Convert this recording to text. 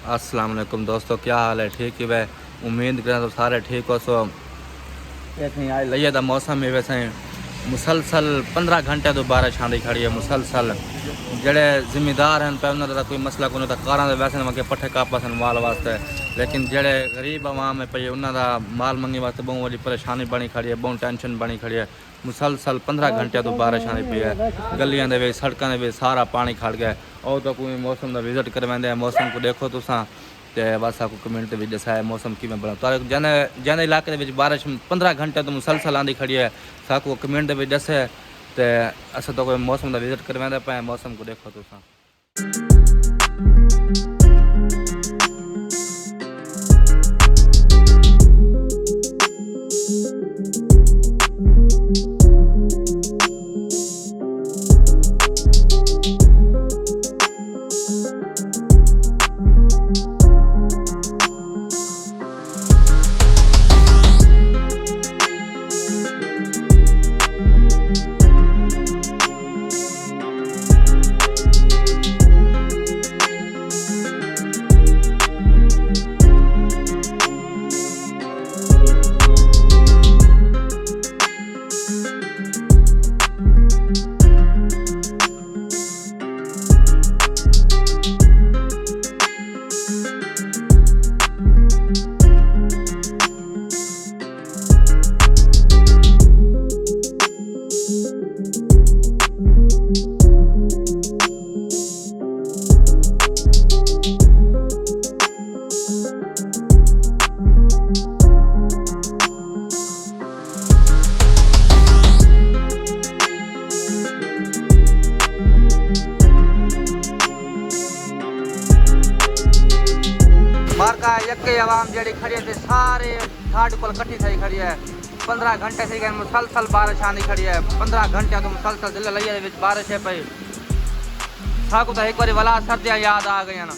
अस्सलाम वालेकुम दोस्तों, क्या हाल है? ठीक ही वै। उम्मीद करें तो सारे ठीक हो। सो इतनी आज लइया दा मौसम है वैसे मुसलसल 15 घंटे तो बारिश आंदी खड़ी है मुसलसल। जड़े जिम्मेदार हैं पे उन्होंने कोई मसला को नहीं, कारां दे वैसे मंगे पट्ठे कापा सन माल वास्ते, लेकिन जड़े गरीब आवाम है पे उन्होंने माल मंगने वास्ते बहुत बड़ी परेशानी बनी खड़ी है, बहुत टेंशन बनी खड़ी है। मुसलसल 15 घंटे तो बारिश आनी पई है। गलियां दे विच सड़कां दे विच सारा पानी खड़ गया। और तो कोई मौसम का विजिट करवाते हैं, मौसम को देखो तुसां ते बस आपको कमेंट में दसा है मौसम किमें बना। तो जैसे इलाके के बारिश 15 घंटे तो मुसलसल आंदी खड़ी है, साकू कमेंट में दसे तो अस तो कोई मौसम का विजिट करवाते पे मौसम को देखो तुसां। मारका यके आवाम जड़ी खड़ी है सारे ठाड को कट्ठी थी खड़ी है। 15 घंटे से मुसलसल बारिश आनी खड़ी है। 15 घंटे तो मुसलसल दिल लइया दे विच बारिश है पई। साकू तो एक बार वला सर्दियां याद आ गई ना।